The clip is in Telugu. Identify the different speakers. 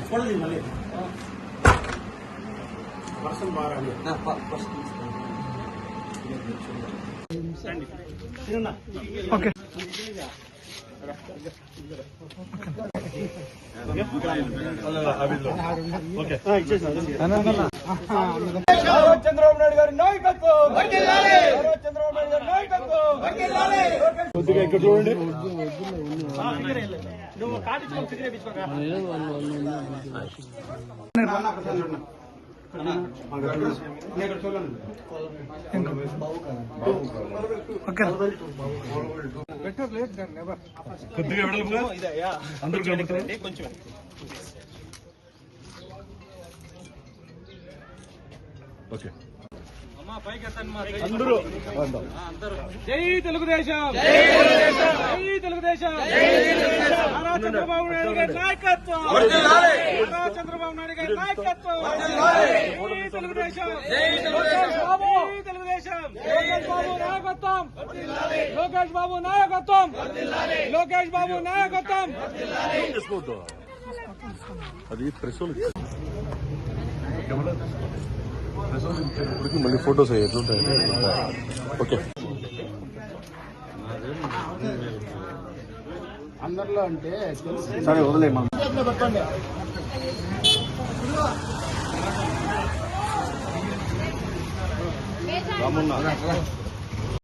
Speaker 1: చూడండి మళ్ళీ వర్షం బాగా ఓకే
Speaker 2: చంద్రబాబు నాయుడు గారి నాయకత్వం, చంద్రబాబు నాయుడు గారి నాయకత్వం.
Speaker 1: కొద్దిగా ఇక్కడ చూడండి. కొద్దిగా అందరూ కొంచెం ఓకే అందరూ
Speaker 2: జై తెలుగుదేశం, జై తెలుగుదేశం. చంద్రబాబు నాయుడు గారి నాయకత్వం, చంద్రబాబు నాయుడు గారి నాయకత్వం. జై తెలుగుదేశం, తెలుగుదేశం. లోకేష్ బాబు నాయకత్వం, లోకేష్ బాబు నాయకత్వం, లోకేష్ బాబు నాయకత్వం.
Speaker 1: అది ప్రెస్ మళ్ళీ ఫోటోస్ ఎట్లుంటాయి. ఓకే
Speaker 2: అందరిలో అంటే
Speaker 1: సరే వదిలేమా రామున్నా